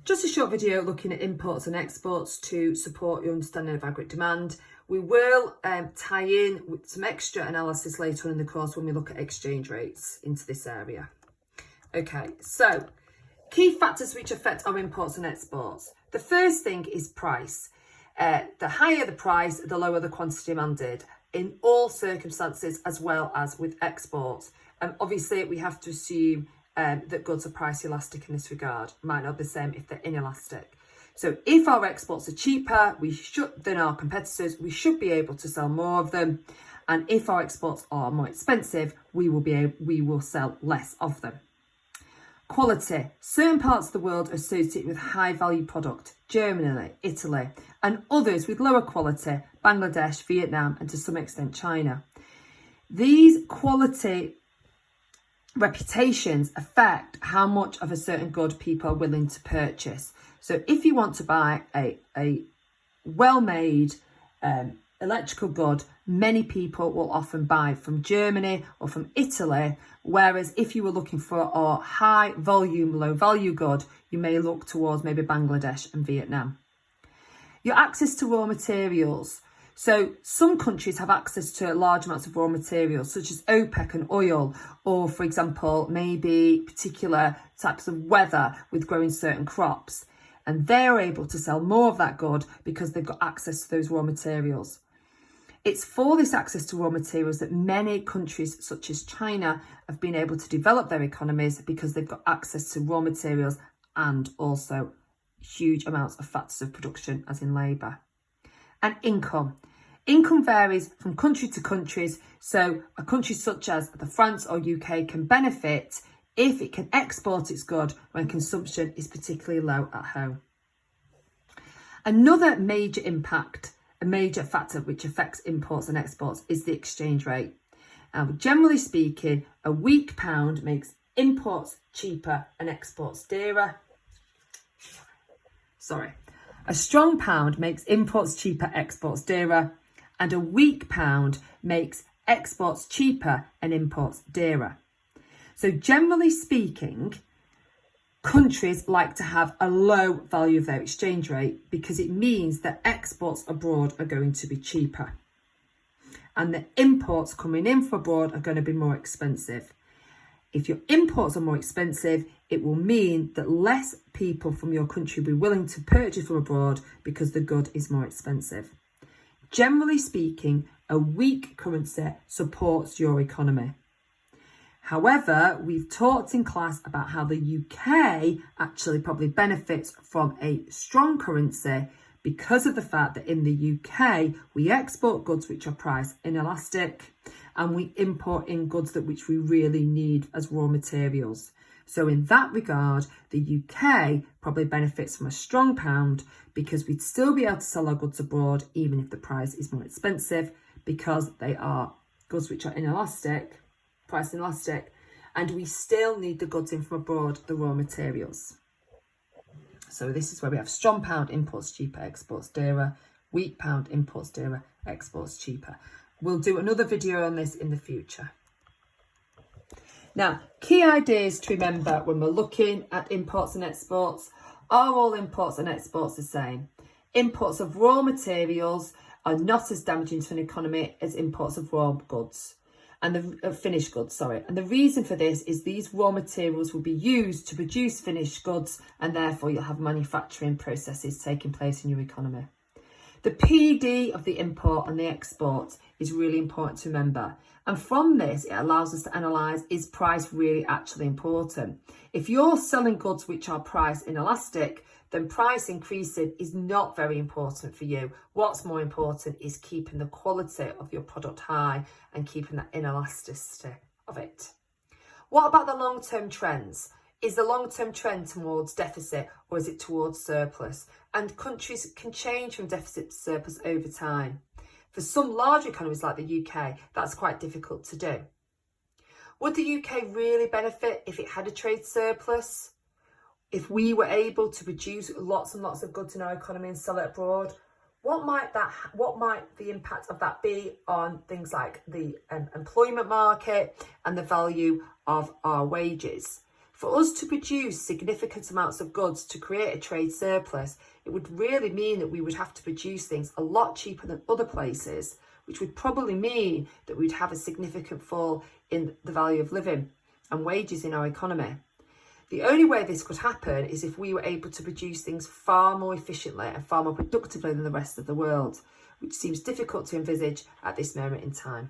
Just a short video looking at imports and exports to support your understanding of aggregate demand. We will tie in with some extra analysis later on in the course when we look at exchange rates into this area. Okay, so key factors which affect our imports and exports. The first thing is price. The higher the price, the lower the quantity demanded in all circumstances, as well as with exports. Obviously, we have to assume that goods are price elastic in this regard. Might not be the same if they're inelastic. So if our exports are cheaper than our competitors, we should be able to sell more of them. And if our exports are more expensive, we will sell less of them. Quality. Certain parts of the world are associated with high value product, Germany, Italy, and others with lower quality, Bangladesh, Vietnam, and to some extent China. These quality reputations affect how much of a certain good people are willing to purchase. So if you want to buy a well-made electrical good, many people will often buy from Germany or from Italy, whereas if you were looking for a high volume, low value good, you may look towards maybe Bangladesh and Vietnam. Your access to raw materials. So some countries have access to large amounts of raw materials, such as OPEC and oil, or for example, maybe particular types of weather with growing certain crops. And they're able to sell more of that good because they've got access to those raw materials. It's for this access to raw materials that many countries, such as China, have been able to develop their economies because they've got access to raw materials and also huge amounts of factors of production, as in labour. And income. Income varies from country to countries, so a country such as the France or UK can benefit if it can export its good when consumption is particularly low at home. Another major impact, a major factor which affects imports and exports is the exchange rate. Generally speaking, a weak pound makes imports cheaper and exports dearer. A strong pound makes imports cheaper, exports dearer, and a weak pound makes exports cheaper and imports dearer. So generally speaking, countries like to have a low value of their exchange rate because it means that exports abroad are going to be cheaper and the imports coming in from abroad are going to be more expensive. If your imports are more expensive, it will mean that less people from your country will be willing to purchase from abroad because the good is more expensive. Generally speaking, a weak currency supports your economy. However, we've talked in class about how the UK actually probably benefits from a strong currency because of the fact that in the UK, we export goods which are price inelastic and we import in goods which we really need as raw materials. So in that regard, the UK probably benefits from a strong pound because we'd still be able to sell our goods abroad even if the price is more expensive because they are goods which are inelastic, price inelastic, and we still need the goods in from abroad, the raw materials. So this is where we have strong pound, imports cheaper, exports dearer, weak pound, imports dearer, exports cheaper. We'll do another video on this in the future. Now, key ideas to remember when we're looking at imports and exports. Are all imports and exports the same? Imports of raw materials are not as damaging to an economy as imports of raw goods and the finished goods, And the reason for this is these raw materials will be used to produce finished goods and therefore you'll have manufacturing processes taking place in your economy. The PD of the import and the export is really important to remember. And from this, it allows us to analyse, is price really actually important? If you're selling goods which are price inelastic, then price increasing is not very important for you. What's more important is keeping the quality of your product high and keeping that inelasticity of it. What about the long-term trends? Is the long-term trend towards deficit or is it towards surplus? And countries can change from deficit to surplus over time. For some large economies like the UK, that's quite difficult to do. Would the UK really benefit if it had a trade surplus? If we were able to produce lots and lots of goods in our economy and sell it abroad? What might the impact of that be on things like the employment market and the value of our wages? For us to produce significant amounts of goods to create a trade surplus, it would really mean that we would have to produce things a lot cheaper than other places, which would probably mean that we'd have a significant fall in the value of living and wages in our economy. The only way this could happen is if we were able to produce things far more efficiently and far more productively than the rest of the world, which seems difficult to envisage at this moment in time.